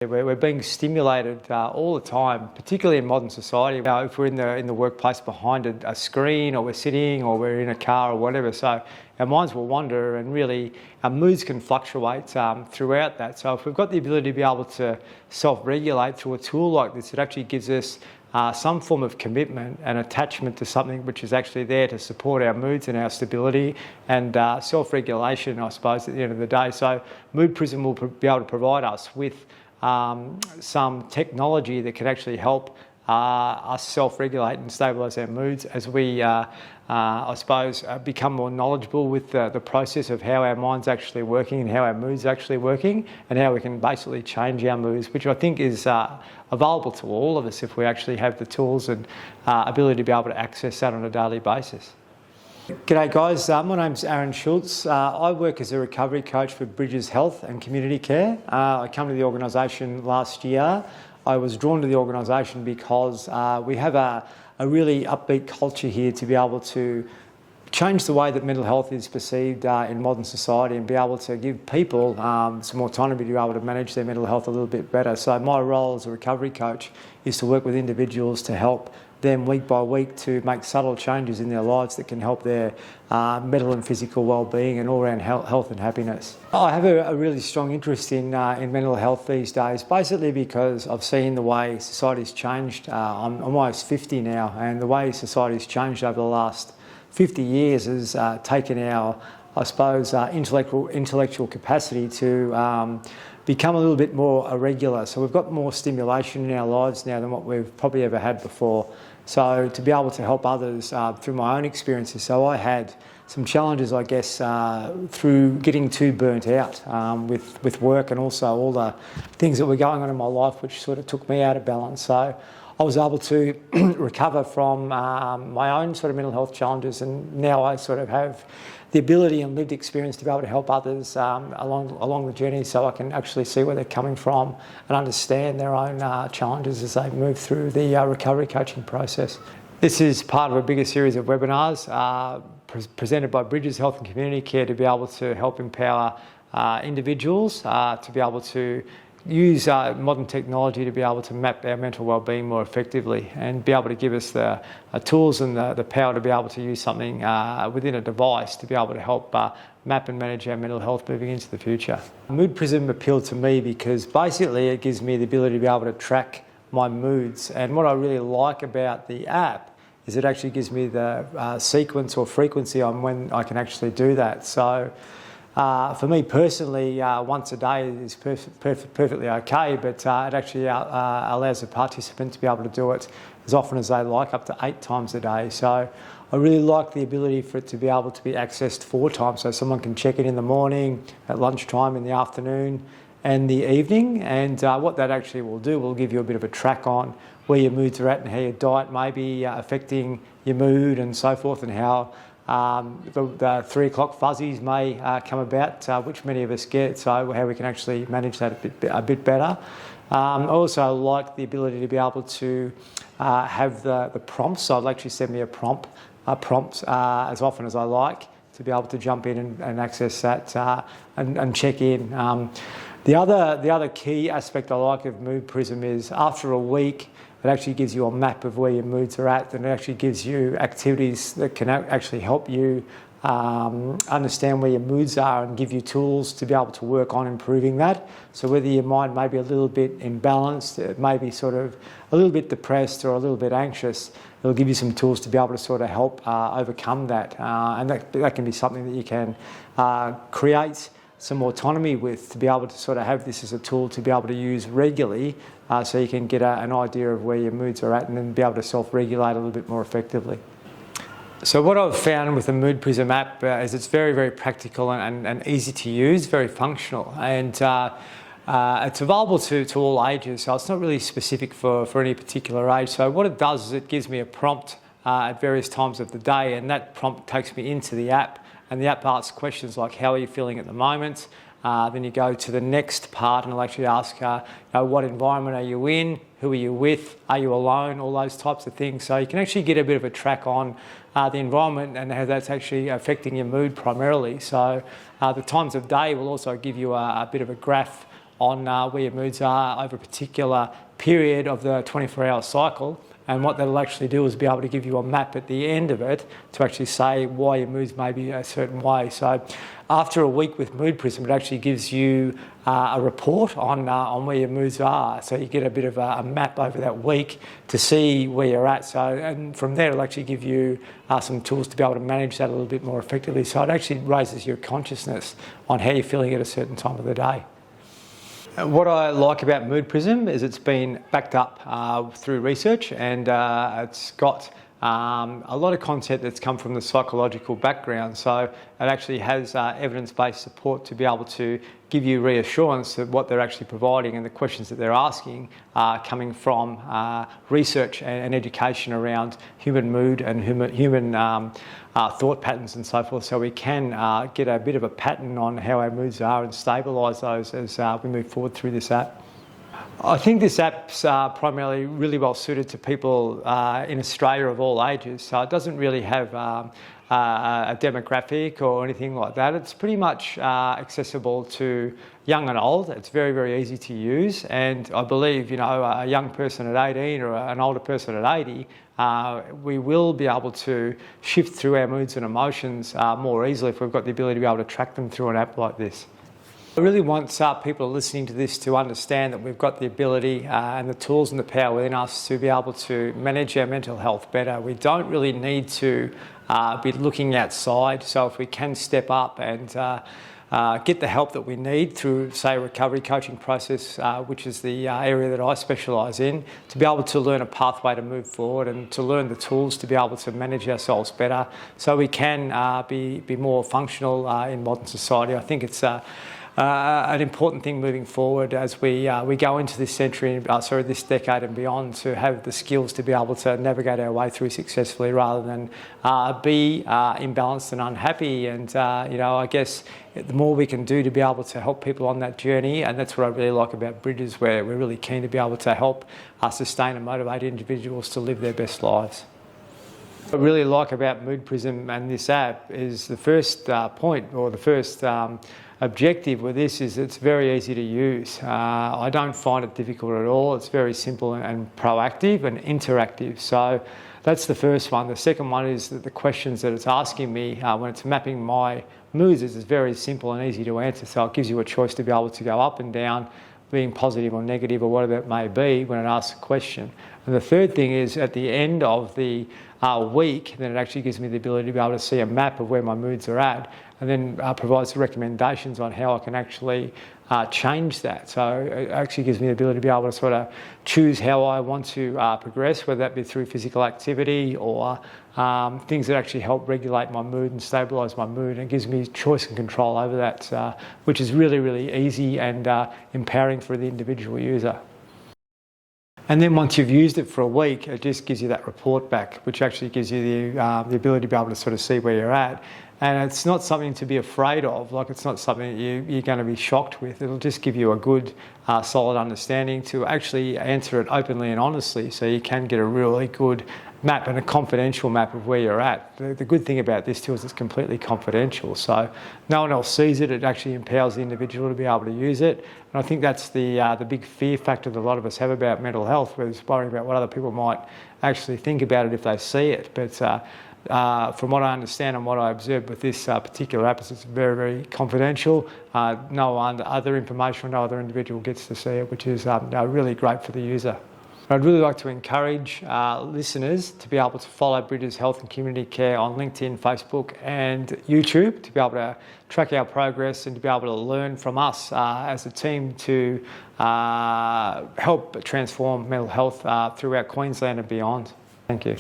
We're being stimulated all the time, particularly in modern society. If we're in the workplace behind a screen, or we're sitting, or we're in a car or whatever, so our minds will wander, and really our moods can fluctuate throughout that. So if we've got the ability to be able to self-regulate through a tool like this, it actually gives us some form of commitment and attachment to something which is actually there to support our moods and our stability and self-regulation, I suppose, at the end of the day. So Mood Prism will be able to provide us with some technology that can actually help us self-regulate and stabilise our moods as we, I suppose, become more knowledgeable with the process of how our mind's actually working and how our mood's actually working, and how we can basically change our moods, which I think is available to all of us if we actually have the tools and ability to be able to access that on a daily basis. G'day guys, my name's Aaron Shultz. I work as a recovery coach for Bridges Health and Community Care. I came to the organisation last year. I was drawn to the organisation because we have a really upbeat culture here to be able to change the way that mental health is perceived in modern society, and be able to give people some autonomy to be able to manage their mental health a little bit better. So my role as a recovery coach is to work with individuals to help them week by week to make subtle changes in their lives that can help their mental and physical well-being and all-round health and happiness. I have a really strong interest in mental health these days, basically because I've seen the way society's changed. I'm almost 50 now, and the way society's changed over the last 50 years has taken our, I suppose, intellectual capacity to become a little bit more irregular. So we've got more stimulation in our lives now than what we've probably ever had before. So to be able to help others through my own experiences. So I had some challenges, I guess, through getting too burnt out with work, and also all the things that were going on in my life which sort of took me out of balance. So I was able to recover from my own sort of mental health challenges, and now I sort of have the ability and lived experience to be able to help others along the journey, so I can actually see where they're coming from and understand their own challenges as they move through the recovery coaching process. This is part of a bigger series of webinars presented by Bridges Health and Community Care to be able to help empower individuals to be able to use modern technology to be able to map our mental well-being more effectively, and be able to give us the tools and the power to be able to use something within a device to be able to help map and manage our mental health moving into the future. Mood Prism appealed to me because basically it gives me the ability to be able to track my moods, and what I really like about the app is it actually gives me the sequence or frequency on when I can actually do that. So for me personally, once a day is perfectly okay, but it actually allows the participant to be able to do it as often as they like, up to 8 times a day. So I really like the ability for it to be able to be accessed 4 times, so someone can check it in the morning, at lunchtime, in the afternoon and the evening. And what that actually will do will give you a bit of a track on where your moods are at and how your diet may be affecting your mood and so forth, and how the 3 o'clock fuzzies may come about, which many of us get, so how we can actually manage that a bit better. I also like the ability to be able to have the prompts, so it'll actually send me a prompt as often as I like, to be able to jump in and access that and check in. The other key aspect I like of Mood Prism is after a week, it actually gives you a map of where your moods are at, and it actually gives you activities that can actually help you understand where your moods are and give you tools to be able to work on improving that. So whether your mind may be a little bit imbalanced, it may be sort of a little bit depressed or a little bit anxious, it'll give you some tools to be able to sort of help overcome that. And that can be something that you can create some autonomy with, to be able to sort of have this as a tool to be able to use regularly, so you can get an idea of where your moods are at, and then be able to self-regulate a little bit more effectively. So what I've found with the Mood Prism app is it's very, very practical and easy to use, very functional, and it's available to all ages, so it's not really specific for any particular age. So what it does is it gives me a prompt at various times of the day, and that prompt takes me into the app, and the app asks questions like, how are you feeling at the moment? Then you go to the next part and it'll actually ask, what environment are you in? Who are you with? Are you alone? All those types of things. So you can actually get a bit of a track on the environment and how that's actually affecting your mood primarily. So the times of day will also give you a bit of a graph on where your moods are over a particular period of the 24-hour cycle. And what that'll actually do is be able to give you a map at the end of it to actually say why your moods may be a certain way. So after a week with Mood Prism, it actually gives you a report on where your moods are. So you get a bit of a map over that week to see where you're at. So, and from there, it'll actually give you some tools to be able to manage that a little bit more effectively. So it actually raises your consciousness on how you're feeling at a certain time of the day. What I like about Mood Prism is it's been backed up through research, and it's got a lot of content that's come from the psychological background. So it actually has evidence-based support to be able to give you reassurance that what they're actually providing and the questions that they're asking are coming from research and education around human mood and human thought patterns and so forth. So we can get a bit of a pattern on how our moods are and stabilise those as we move forward through this app. I think this app's primarily really well suited to people in Australia of all ages, so it doesn't really have a demographic or anything like that. It's pretty much accessible to young and old. It's very, very easy to use, and I believe, you know, a young person at 18 or an older person at 80, we will be able to shift through our moods and emotions more easily if we've got the ability to be able to track them through an app like this. I really want people listening to this to understand that we've got the ability and the tools and the power within us to be able to manage our mental health better. We don't really need to be looking outside. So if we can step up and get the help that we need through, say, a recovery coaching process, which is the area that I specialise in, to be able to learn a pathway to move forward and to learn the tools to be able to manage ourselves better so we can be more functional in modern society. I think it's an important thing moving forward as we go into this this decade and beyond, to have the skills to be able to navigate our way through successfully rather than be imbalanced and unhappy. And I guess the more we can do to be able to help people on that journey, and that's what I really like about Bridges, where we're really keen to be able to help sustain and motivate individuals to live their best lives. What I really like about Mood Prism and this app is the first point, or the first objective with this, is it's very easy to use. I don't find it difficult at all. It's very simple and proactive and interactive. So that's the first one. The second one is that the questions that it's asking me when it's mapping my moods is very simple and easy to answer. So it gives you a choice to be able to go up and down, being positive or negative or whatever it may be when it asks a question. And the third thing is, at the end of the week, then it actually gives me the ability to be able to see a map of where my moods are at, and then provides recommendations on how I can actually change that. So it actually gives me the ability to be able to sort of choose how I want to progress, whether that be through physical activity or things that actually help regulate my mood and stabilise my mood. And it gives me choice and control over that, which is really, really easy and empowering for the individual user. And then once you've used it for a week, it just gives you that report back, which actually gives you the ability to be able to sort of see where you're at. And it's not something to be afraid of. Like, it's not something that you're going to be shocked with. It'll just give you a good, solid understanding to actually answer it openly and honestly, so you can get a really good map and a confidential map of where you're at. The good thing about this too is it's completely confidential, so no one else sees it. It actually empowers the individual to be able to use it. And I think that's the big fear factor that a lot of us have about mental health, is worrying about what other people might actually think about it if they see it. But from what I understand and what I observed with this particular app, it's very, very confidential. No other information, no other individual gets to see it, which is really great for the user. I'd really like to encourage listeners to be able to follow Bridges Health and Community Care on LinkedIn, Facebook and YouTube, to be able to track our progress and to be able to learn from us as a team to help transform mental health throughout Queensland and beyond. Thank you.